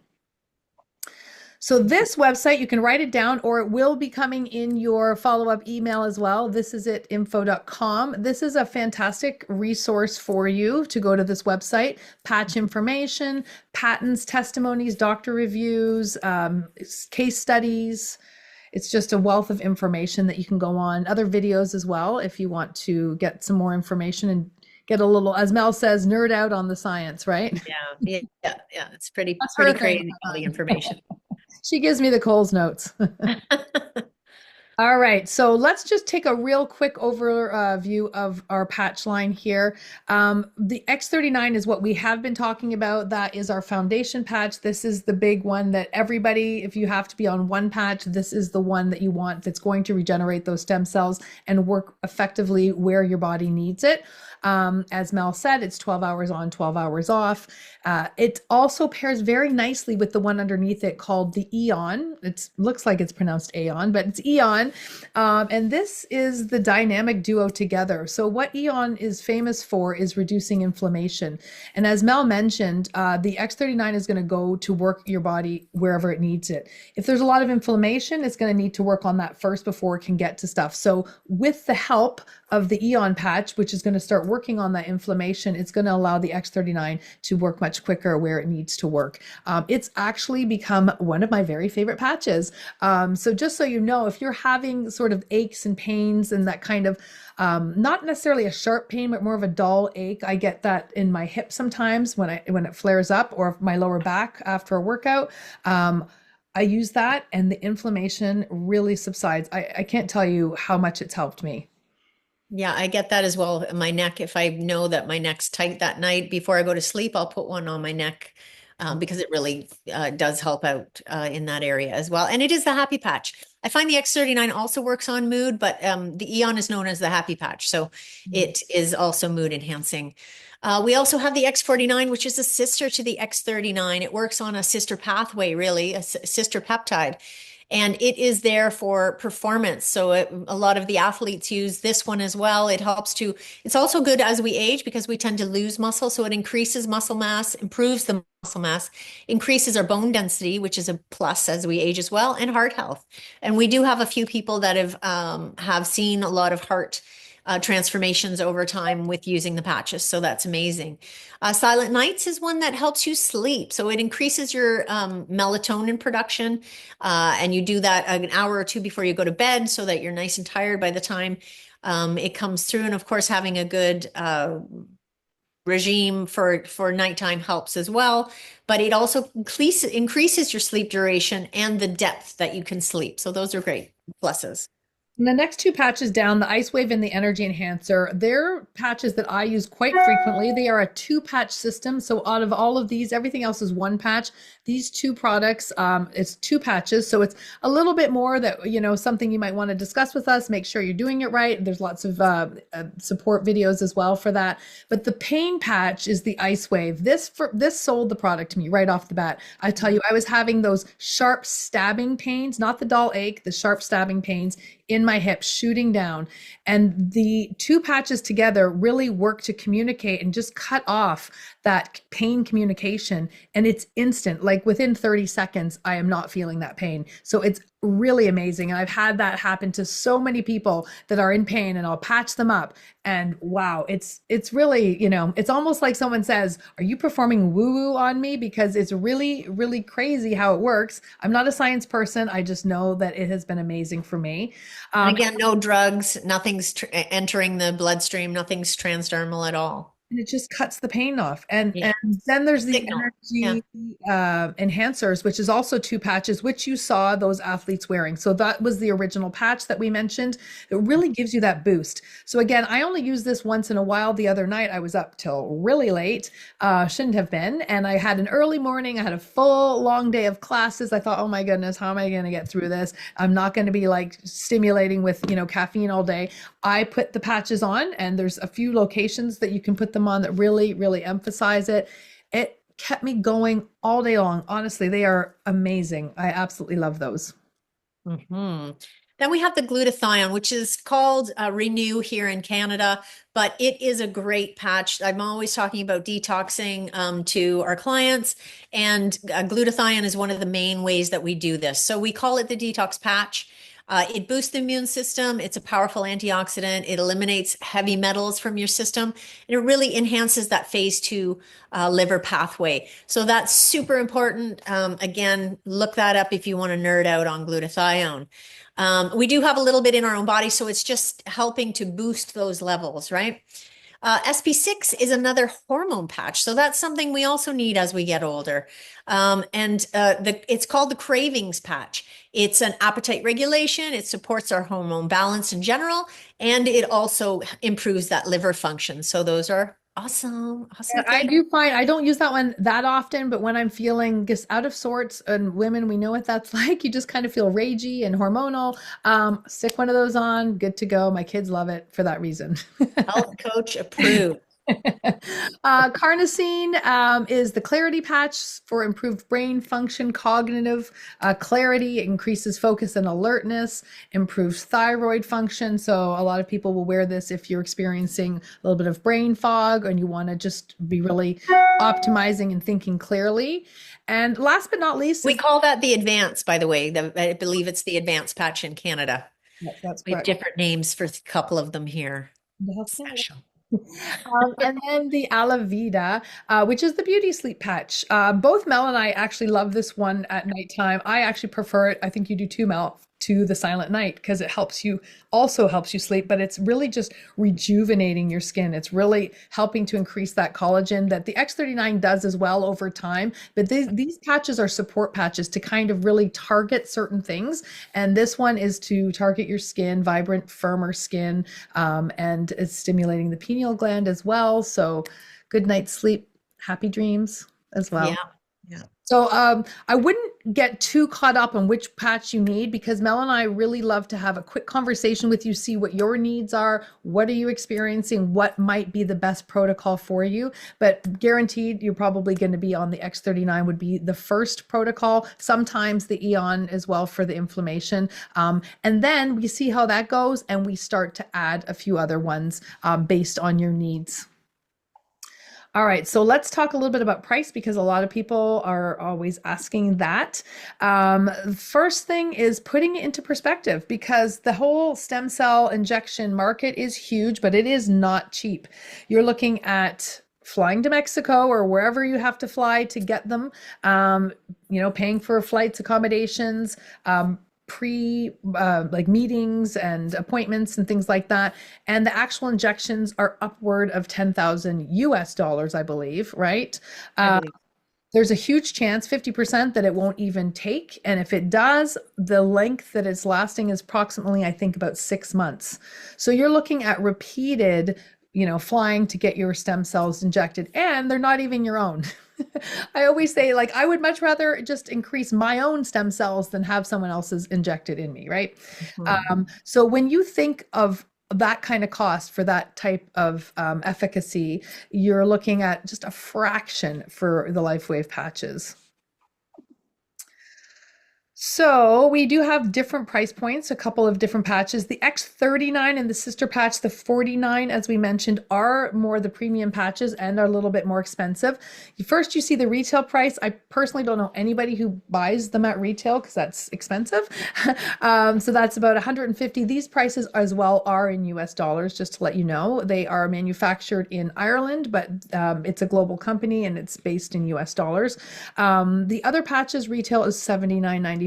So this website, you can write it down, or it will be coming in your follow-up email as well. This is it, info.com. This is a fantastic resource for you to go to this website: patch information, patents, testimonies, doctor reviews, case studies. It's just a wealth of information that you can go on. Other videos as well, if you want to get some more information and get a little, as Mel says, nerd out on the science, right? Yeah. It's pretty crazy, all the information. She gives me the Coles notes. All right, so let's just take a real quick overview of our patch line here. The X39 is what we have been talking about. That is our foundation patch. This is the big one that everybody, if you have to be on one patch, this is the one that you want, that's going to regenerate those stem cells and work effectively where your body needs it. As Mel said, it's 12 hours on, 12 hours off. It also pairs very nicely with the one underneath it called the Eon. It looks like it's pronounced Aeon, but it's Eon. Eon. And this is the dynamic duo together. So what Eon is famous for is reducing inflammation. And as Mel mentioned, the X39 is going to go to work your body wherever it needs it. If there's a lot of inflammation, it's going to need to work on that first before it can get to stuff. So with the help of the Eon patch, which is going to start working on that inflammation, it's going to allow the X39 to work much quicker where it needs to work. It's actually become one of my very favorite patches. So just so you know, if you're having sort of aches and pains and that kind of, not necessarily a sharp pain, but more of a dull ache, I get that in my hip sometimes when it flares up, or my lower back after a workout. I use that and the inflammation really subsides. I can't tell you how much it's helped me. Yeah, I get that as well. My neck, if I know that my neck's tight that night before I go to sleep, I'll put one on my neck because it really does help out in that area as well. And it is the happy patch. I find the X39 also works on mood, but the Eon is known as the happy patch. So it is also mood enhancing. We also have the X49, which is a sister to the X39. It works on a sister pathway, really, a sister peptide. And it is there for performance. So a lot of the athletes use this one as well. It's also good as we age because we tend to lose muscle. So it increases muscle mass, improves the muscle mass, increases our bone density, which is a plus as we age as well, and heart health. And we do have a few people that have seen a lot of heart transformations over time with using the patches. So that's amazing. Silent Nights is one that helps you sleep. So it increases your melatonin production. And you do that an hour or two before you go to bed so that you're nice and tired by the time it comes through. And of course, having a good regime for nighttime helps as well. But it also increases your sleep duration and the depth that you can sleep. So those are great pluses. And the next two patches down, the Ice Wave and the Energy Enhancer, they're patches that I use quite frequently. They are a 2-patch system. So out of all of these, everything else is 1 patch. These 2 products, it's 2 patches. So it's a little bit more that, something you might want to discuss with us. Make sure you're doing it right. There's lots of support videos as well for that. But the pain patch is the Ice Wave. This sold the product to me right off the bat. I tell you, I was having those sharp stabbing pains, not the dull ache, the sharp stabbing pains in my hip shooting down. And the 2 patches together really work to communicate and just cut off that pain communication. And it's instant, like within 30 seconds, I am not feeling that pain. So it's really amazing. And I've had that happen to so many people that are in pain, and I'll patch them up. And wow, it's really, it's almost like someone says, are you performing woo-woo on me? Because it's really, really crazy how it works. I'm not a science person. I just know that it has been amazing for me. Again, no drugs, nothing's entering the bloodstream, nothing's transdermal at all. And it just cuts the pain off. And then there's the energy enhancers, which is also 2 patches, which you saw those athletes wearing. So that was the original patch that we mentioned. It really gives you that boost. So again, I only use this once in a while. The other night I was up till really late, shouldn't have been. And I had an early morning. I had a full long day of classes. I thought, oh my goodness, how am I going to get through this? I'm not going to be like stimulating with, caffeine all day. I put the patches on, and there's a few locations that you can put them on that really, really emphasize it. It kept me going all day long. Honestly, they are amazing. I absolutely love those. Mm-hmm. Then we have the glutathione, which is called Renew here in Canada, but it is a great patch. I'm always talking about detoxing to our clients, and glutathione is one of the main ways that we do this. So we call it the detox patch. It boosts the immune system. It's a powerful antioxidant. It eliminates heavy metals from your system, and it really enhances that phase 2 liver pathway. So that's super important. Again, look that up if you want to nerd out on glutathione. We do have a little bit in our own body, so it's just helping to boost those levels, right? SP6 is another hormone patch. So that's something we also need as we get older. It's called the cravings patch. It's an appetite regulation. It supports our hormone balance in general, and it also improves that liver function. So those are awesome. I do find I don't use that one that often, but when I'm feeling just out of sorts, and women, we know what that's like. You just kind of feel ragey and hormonal. Stick one of those on, good to go. My kids love it for that reason. Health coach approved. Carnosine is the clarity patch for improved brain function, cognitive clarity. It increases focus and alertness, improves thyroid function. So a lot of people will wear this if you're experiencing a little bit of brain fog and you want to just be really optimizing and thinking clearly. And last but not least, We call that the advance, by the way. I believe it's the advance patch in Canada. that's We have correct. different names for a couple of them here. Canada. Special. And then the Alavida, which is the beauty sleep patch. Both Mel and I actually love this one at nighttime. I actually prefer it. I think you do too, Mel, to the silent night because it also helps you sleep, but it's really just rejuvenating your skin. It's really helping to increase that collagen that the X39 does as well over time. But these patches are support patches to kind of really target certain things. And this one is to target your skin, vibrant, firmer skin, and it's stimulating the pineal gland as well. So good night's sleep, happy dreams as well. Yeah. Yeah. So I wouldn't get too caught up on which patch you need because Mel and I really love to have a quick conversation with you, see what your needs are, what are you experiencing, what might be the best protocol for you. But guaranteed, you're probably going to be on the X39 would be the first protocol, sometimes the Eon as well for the inflammation. And then we see how that goes and we start to add a few other ones based on your needs. All right, so let's talk a little bit about price because a lot of people are always asking that. First thing is putting it into perspective because the whole stem cell injection market is huge, but it is not cheap. You're looking at flying to Mexico or wherever you have to fly to get them, paying for flights, accommodations, like meetings and appointments and things like that. And the actual injections are upward of 10,000 US dollars, I believe, right? I believe. There's a huge chance, 50%, that it won't even take. And if it does, the length that it's lasting is approximately, I think, about 6 months. So you're looking at repeated, flying to get your stem cells injected, and they're not even your own. I always say, like, I would much rather just increase my own stem cells than have someone else's injected in me, right? Mm-hmm. So when you think of that kind of cost for that type of efficacy, you're looking at just a fraction for the LifeWave patches. So we do have different price points, a couple of different patches. The X39 and the sister patch, the 49, as we mentioned, are more the premium patches and are a little bit more expensive. First, you see the retail price. I personally don't know anybody who buys them at retail because that's expensive. So that's about 150. These prices as well are in US dollars, just to let you know. They are manufactured in Ireland, but it's a global company and it's based in US dollars. The other patches retail is $79.95.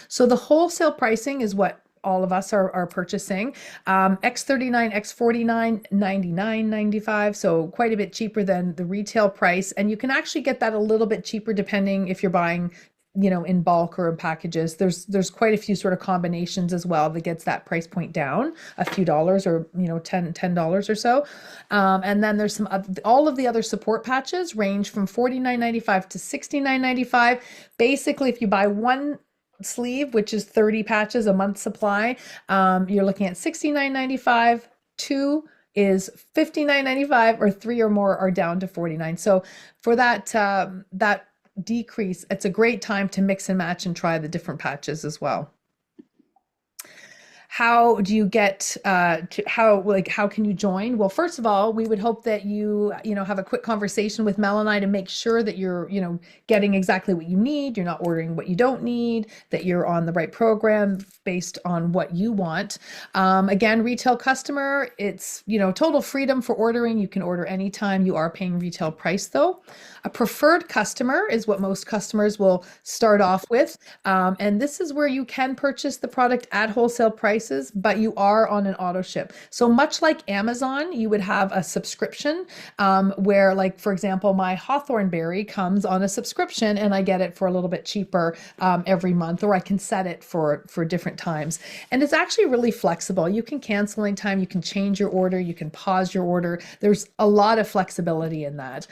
So the wholesale pricing is what all of us are purchasing. X39, X49, $99.95. So quite a bit cheaper than the retail price. And you can actually get that a little bit cheaper depending if you're buying in bulk or in packages. There's quite a few sort of combinations as well that gets that price point down a few dollars or $10 or so. And then there's all of the other support patches range from $49.95 to $69.95. Basically, if you buy one sleeve, which is 30 patches, a month supply, you're looking at $69.95. Two is $59.95, or three or more are down to $49. So for that decrease, it's a great time to mix and match and try the different patches as well. How do you get how can you join? Well, first of all, we would hope that you have a quick conversation with Mel and I to make sure that you're getting exactly what you need, you're not ordering what you don't need, that you're on the right program based on what you want. Again, retail customer, it's total freedom for ordering. You can order anytime. You are paying retail price though. A preferred customer is what most customers will start off with. And this is where you can purchase the product at wholesale prices, but you are on an auto ship. So much like Amazon, you would have a subscription where, like, for example, my Hawthorne berry comes on a subscription and I get it for a little bit cheaper every month, or I can set it for different times. And it's actually really flexible. You can cancel anytime, you can change your order, you can pause your order. There's a lot of flexibility in that.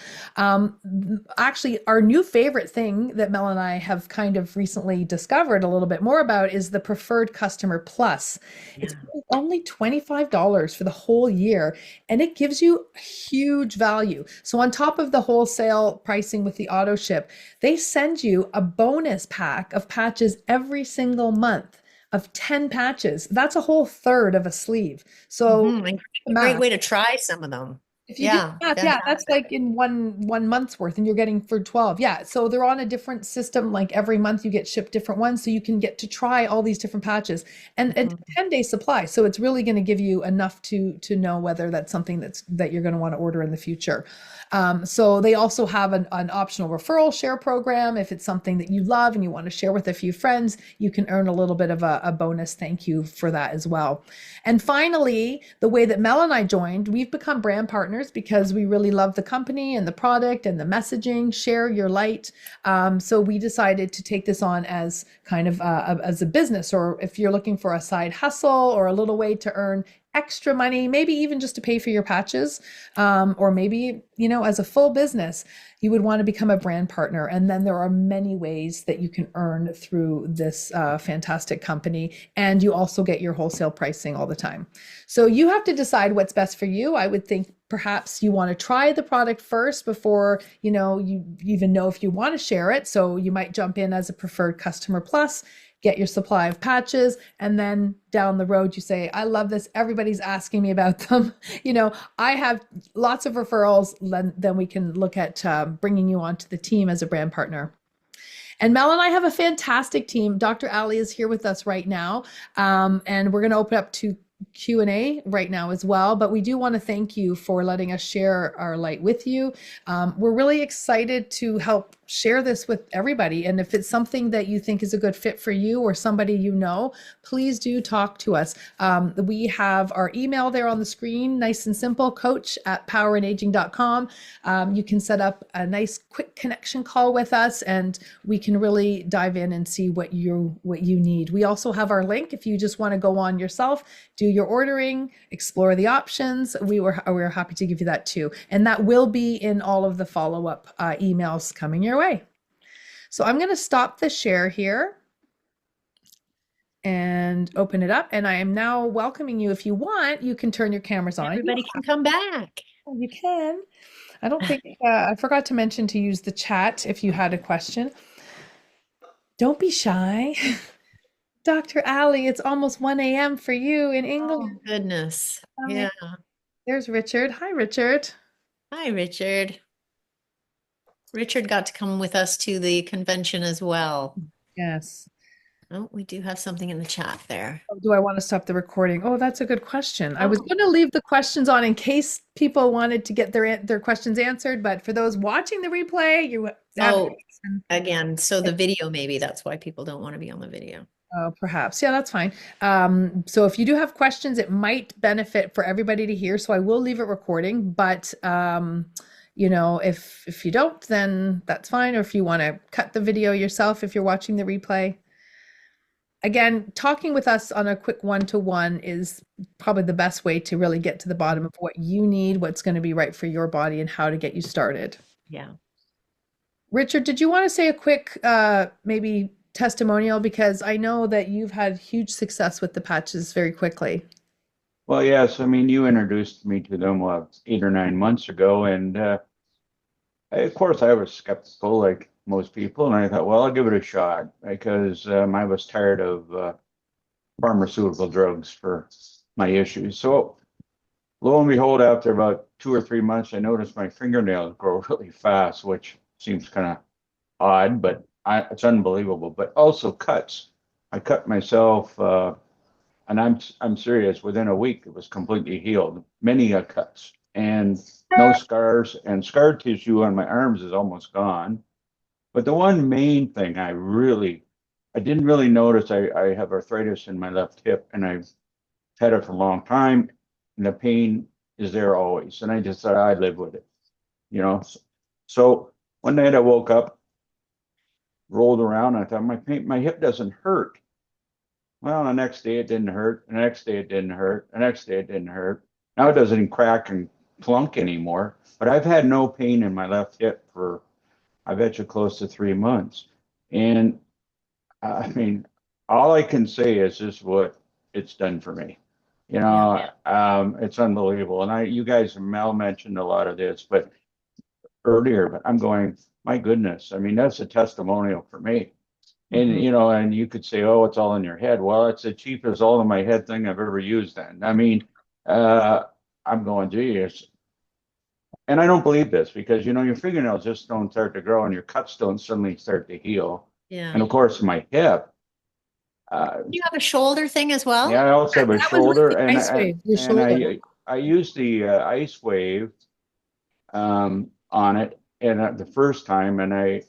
Actually, our new favorite thing that Mel and I have kind of recently discovered a little bit more about is the Preferred Customer Plus. Plus. It's Yeah. only $25 for the whole year, and it gives you huge value. So on top of the wholesale pricing with the auto ship, they send you a bonus pack of patches every single month of 10 patches. That's a whole third of a sleeve. So And the a great math. way to try some of them. If you do Yeah, the math, yeah, that's fantastic. like in one month's worth, and you're getting for 12. Yeah. So they're on a different system. Like every month you get shipped different ones. So you can get to try all these different patches and a Mhm. 10-day supply. So it's really going to give you enough to know whether that's something that you're going to want to order in the future. So they also have an optional referral share program. If it's something that you love and you want to share with a few friends, you can earn a little bit of a bonus thank you for that as well. And finally, the way that Mel and I joined, we've become brand partners because we really love the company and the product and the messaging, share your light. So we decided to take this on as kind of as a business, or if you're looking for a side hustle or a little way to earn extra money, maybe even just to pay for your patches, or maybe, as a full business, you would want to become a brand partner. And then there are many ways that you can earn through this fantastic company. And you also get your wholesale pricing all the time. So you have to decide what's best for you. I would think perhaps you want to try the product first before, you even know if you want to share it. So you might jump in as a preferred customer plus, get your supply of patches, and then down the road you say, I love this, everybody's asking me about them. I have lots of referrals. Then we can look at bringing you onto the team as a brand partner. And Mel and I have a fantastic team. Dr. Ali is here with us right now, and we're going to open up to Q&A right now as well. But we do want to thank you for letting us share our light with you. We're really excited to help share this with everybody. And if it's something that you think is a good fit for you or somebody please do talk to us. We have our email there on the screen, nice and simple, coach@powerandaging.com. You can set up a nice quick connection call with us, and we can really dive in and see what you need. We also have our link if you just want to go on yourself, do your ordering, explore the options. We're happy to give you that too. And that will be in all of the follow-up emails coming your way. So I'm going to stop the share here and open it up. And I am now welcoming you. If you want, you can turn your cameras on. Everybody can come back. You can. I don't think I forgot to mention to use the chat if you had a question. Don't be shy. Dr. Ali, it's almost 1 a.m. for you in England. Oh, goodness. Yeah. There's Richard. Hi, Richard. Hi, Richard. Richard got to come with us to the convention as well. Yes. Oh, we do have something in the chat there. Do I want to stop the recording? Oh, that's a good question. I was going to leave the questions on in case people wanted to get their questions answered, but for those watching the replay, you have again, so the video, maybe that's why people don't want to be on the video. Oh, perhaps. Yeah, that's fine. So if you do have questions, it might benefit for everybody to hear. So I will leave it recording, but if you don't, then that's fine. Or if you want to cut the video yourself, if you're watching the replay. Again, talking with us on a quick one-to-one is probably the best way to really get to the bottom of what you need, what's going to be right for your body, and how to get you started. Yeah. Richard, did you want to say a quick, maybe testimonial? Because I know that you've had huge success with the patches very quickly. Well, yes. I mean, you introduced me to them 8 or 9 months ago, and of course, I was skeptical, like most people, and I thought, well, I'll give it a shot because I was tired of pharmaceutical drugs for my issues. So, lo and behold, after about 2 or 3 months, I noticed my fingernails grow really fast, which seems kind of odd, but it's unbelievable. But also cuts. I cut myself, and I'm serious. Within a week, it was completely healed. Many cuts and no scars, and scar tissue on my arms is almost gone. But the one main thing I didn't really notice, I have arthritis in my left hip, and I've had it for a long time, and the pain is there always. And I just thought I'd live with it. So one night I woke up, rolled around, and I thought my hip doesn't hurt. Well, the next day it didn't hurt. The next day it didn't hurt. The next day it didn't hurt. Now it doesn't crack and plunk anymore. But I've had no pain in my left hip for, I bet you, close to 3 months. And I mean, all I can say is just what it's done for me. You know, Yeah. it's unbelievable. And you guys, Mel mentioned a lot of this, but earlier, but I'm going, my goodness. I mean, that's a testimonial for me. And, Mhm. you know, and you could say, oh, it's all in your head. Well, it's the cheapest all in my head thing I've ever used then. I mean, uh, I'm going, geez. And I don't believe this because, you know, your fingernails just don't start to grow and your cuts don't suddenly start to heal. Yeah. And of course, my hip, uh, You have a shoulder thing as yeah, well? I also have a That was with shoulder the ice wave, your and shoulder. I use the ice wave on it. And the first time, and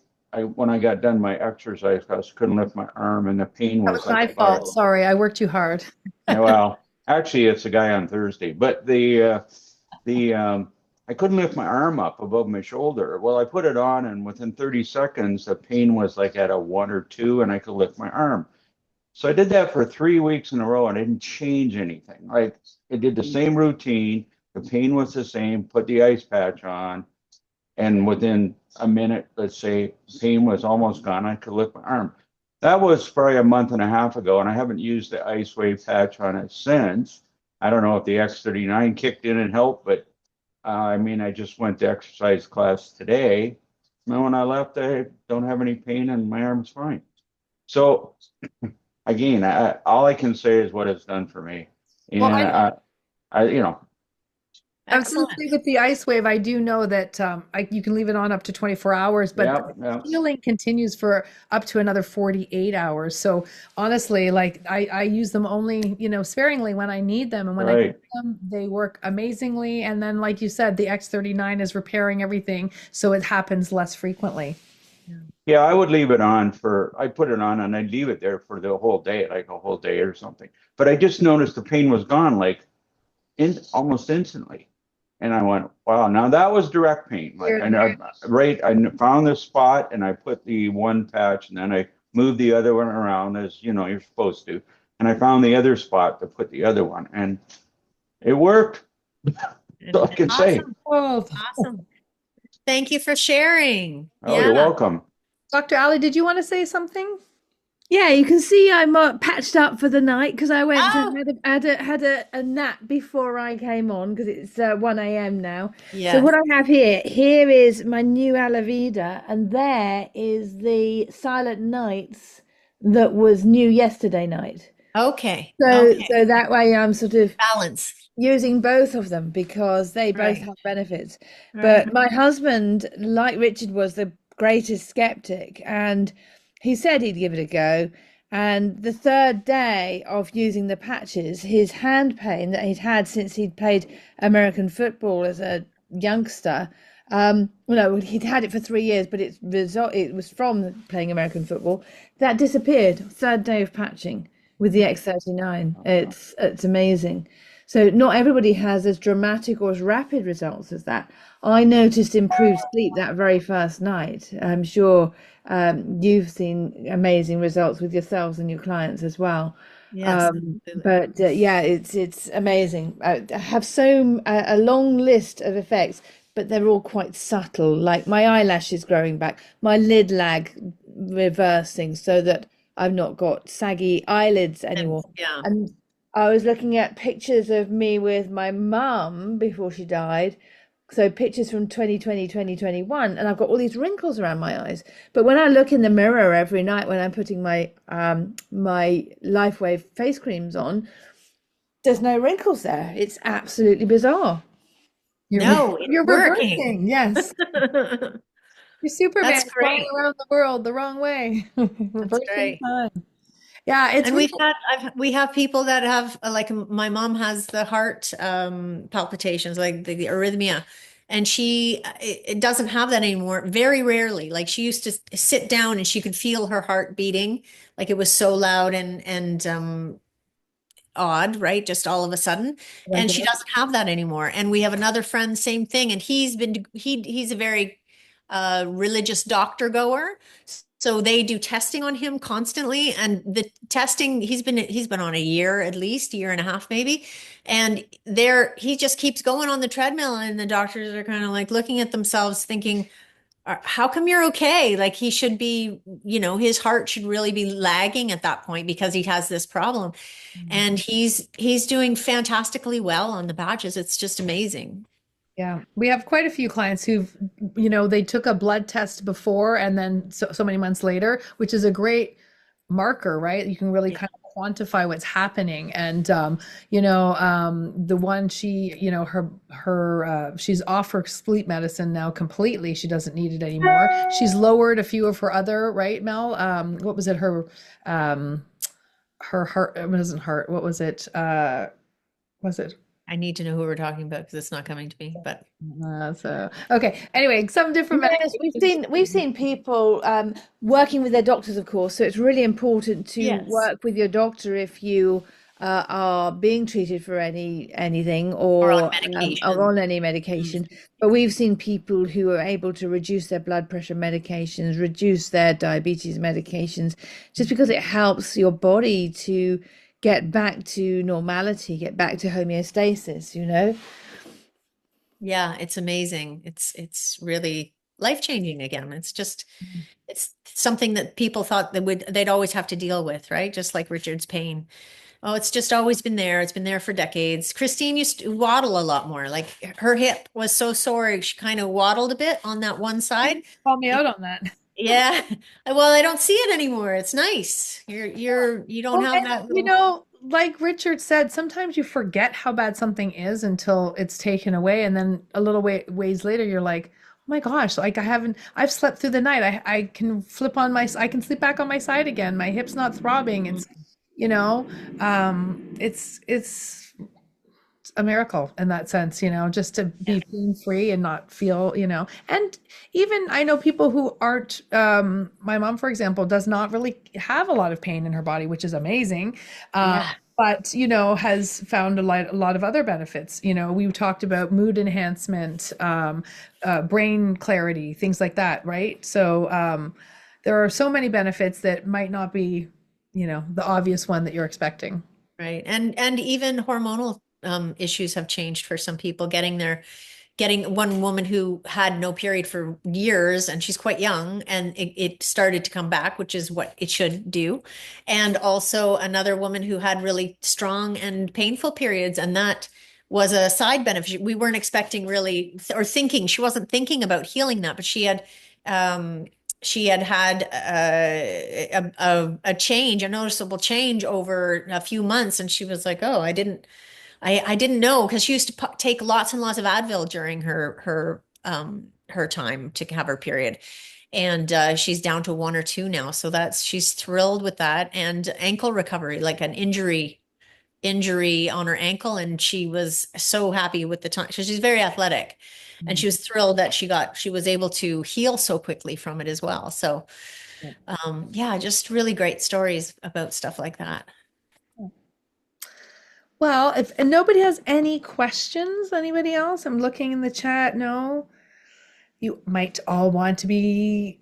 when I got done my exercise, I couldn't lift my arm, and the pain That was was like my a bar. fault. Sorry, I worked too hard. Yeah, well, actually, it's a guy on Thursday, but the I couldn't lift my arm up above my shoulder. Well, I put it on, and within 30 seconds, the pain was like at a 1 or 2, and I could lift my arm. So I did that for 3 weeks in a row, and I didn't change anything. Like I did the same routine. The pain was the same. Put the ice patch on, and within a minute, let's say, pain was almost gone. I could lift my arm. That was probably a month and a half ago, and I haven't used the ice wave patch on it since. I don't know if the X39 kicked in and helped, but I mean, I just went to exercise class today. And when I left, I don't have any pain and my arm's fine. So again, all I can say is what it's done for me. Well, And you know, I was going to Excellent. say with the ice wave, I do know that you can leave it on up to 24 hours, but yeah, the yeah, healing continues for up to another 48 hours. So honestly, like I use them only, sparingly when I need them. And when I need right. them, they work amazingly. And then, like you said, the X39 is repairing everything. So it happens less frequently. Yeah, I would leave it on I put it on and I'd leave it there for the whole day, like a whole day or something. But I just noticed the pain was gone like almost instantly. And I went, wow, now that was direct pain. Like I know, right, I found this spot and I put the one patch and then I moved the other one around as you know you're supposed to. And I found the other spot to put the other one and it worked. That's all I can say. Awesome. Oh, Awesome. Thank you for sharing. Oh, Yeah. you're welcome. Dr. Ali, did you want to say something? Yeah, you can see I'm patched up for the night because I went Oh, and had a nap before I came on because it's 1 a.m. now. So yes. what I have here is my new Alavida, and there is the Silent Nights that was new yesterday night. Okay. So Okay. that way I'm sort of Balance. using both of them because they both Right. have benefits. Right. But my husband, like Richard, was the greatest skeptic, and he said he'd give it a go. And the third day of using the patches, his hand pain that he'd had since he'd played American football as a youngster, no, he'd had it for 3 years, but it was from playing American football, that disappeared. Third day of patching with the X39. It's amazing. So not everybody has as dramatic or as rapid results as that. I noticed improved sleep that very first night. I'm sure you've seen amazing results with yourselves and your clients as well. Yes, absolutely. But yeah, it's amazing. I have a long list of effects, but they're all quite subtle. Like my eyelashes growing back, my lid lag reversing, so that I've not got saggy eyelids And anymore. yeah. And I was looking at pictures of me with my mum before she died. So pictures from 2020, 2021, and I've got all these wrinkles around my eyes. But when I look in the mirror every night when I'm putting my LifeWave face creams on, there's no wrinkles there. It's absolutely bizarre. You're, No, it's you're working. reversing. Yes. You're Superman That's flying great. around the world the wrong way, That's reversing great. time. Yeah, it's And really we have people that have like my mom has the heart palpitations, like the arrhythmia, and it doesn't have that anymore. Very rarely. Like she used to sit down and she could feel her heart beating, like it was so loud and odd, right? Just all of a sudden. And she regular. doesn't have that anymore. And we have another friend, same thing. And he's a very religious doctor goer. So they do testing on him constantly. And the testing, he's been on a year, at least, year and a half, maybe. And he just keeps going on the treadmill. And the doctors are kind of like looking at themselves thinking, how come you're okay? Like he should be, his heart should really be lagging at that point because he has this problem. And he's doing fantastically well on the patches. It's just amazing. Yeah, we have quite a few clients who've, they took a blood test before and then so many months later, which is a great marker, right? You can really Yeah. kind of quantify what's happening. And the one she, she's off her sleep medicine now completely. She doesn't need it anymore. She's lowered a few of her other, right, Mel? What was it? Her heart, it wasn't heart. What was it? Was it? I need to know who we're talking about because it's not coming to me, but So okay. Anyway, some different Yes, medications. we've seen people working with their doctors, of course. So it's really important to yes. work with your doctor if you are being treated for anything Or on or are medication. on any medication. But we've seen people who are able to reduce their blood pressure medications, reduce their diabetes medications, just because it helps your body to get back to normality, get back to homeostasis, you know? Yeah, it's amazing. It's really life-changing again. It's something that people thought they'd always have to deal with, right? Just like Richard's pain. Oh, it's just always been there. It's been there for decades. Christine used to waddle a lot more. Like her hip was so sore, she kind of waddled a bit on that one side. Call me out on that. Yeah. Well, I don't see it anymore. It's nice. You don't Well, have and that little. like Richard said, sometimes you forget how bad something is until it's taken away, and then a little ways later, you're like, "Oh my gosh! Like I've slept through the night. I can I can sleep back on my side again. My hip's not throbbing. It's, you know, it's a miracle in that sense, just to be pain free and not feel, and even I know people who aren't, my mom, for example, does not really have a lot of pain in her body, which is amazing. Yeah. But, has found a lot of other benefits. We talked about mood enhancement, brain clarity, things like that, right? So there are so many benefits that might not be, the obvious one that you're expecting. Right. And even hormonal issues have changed for some people. Getting one woman who had no period for years, and she's quite young, and it started to come back, which is what it should do. And also another woman who had really strong and painful periods, and that was a side benefit. We weren't expecting really, or thinking, she wasn't thinking about healing that, but she had a change, a noticeable change over a few months, and she was like, "Oh, I didn't know," because she used to take lots and lots of Advil during her time to have her period, and she's down to one or two now. So she's thrilled with that, and ankle recovery, like an injury on her ankle, and she was so happy with the time. So she's very athletic, and she was thrilled that she was able to heal so quickly from it as well. So yeah, just really great stories about stuff like that. Well, if and nobody has any questions, anybody else? I'm looking in the chat. No, you might all want to be,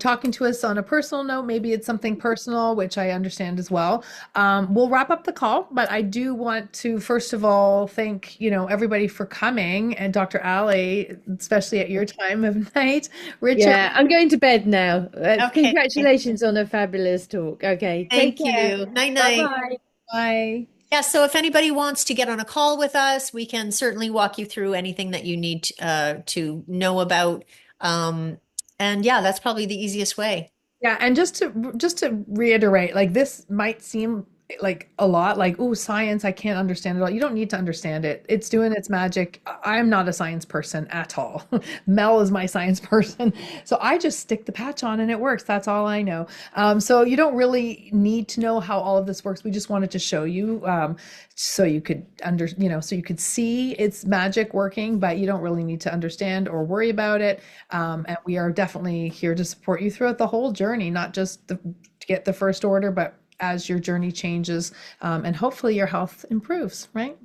talking to us on a personal note. Maybe it's something personal, which I understand as well. We'll wrap up the call, but I do want to, first of all, thank, everybody for coming, and Dr. Ali, especially at your time of night. Richard. Yeah, I'm going to bed now. Okay. Congratulations on a fabulous talk. Okay, take Thank care. you. Night night. Bye-bye. Bye. Yeah, so if anybody wants to get on a call with us, we can certainly walk you through anything that you need to know about. And yeah, that's probably the easiest way. Yeah, and just to reiterate, like this might seem like a lot, like, oh, science, I can't understand it all. You don't need to understand it. It's doing its magic. I'm not a science person at all. Mel is my science person. So I just stick the patch on and it works. That's all I know. So you don't really need to know how all of this works. We just wanted to show you, so you could so you could see its magic working, but you don't really need to understand or worry about it. And we are definitely here to support you throughout the whole journey, not just to get the first order, but as your journey changes, and hopefully your health improves, right?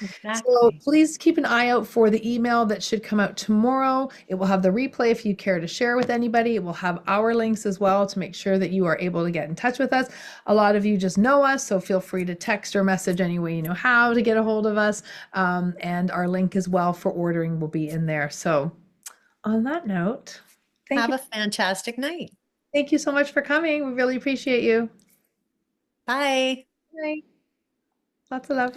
Exactly. So please keep an eye out for the email that should come out tomorrow. It will have the replay if you care to share with anybody. It will have our links as well to make sure that you are able to get in touch with us. A lot of you just know us, so feel free to text or message any way you know how to get a hold of us. And our link as well for ordering will be in there. So on that note, Thank Have you. a fantastic night. Thank you so much for coming. We really appreciate you. Bye. Bye. Lots of love.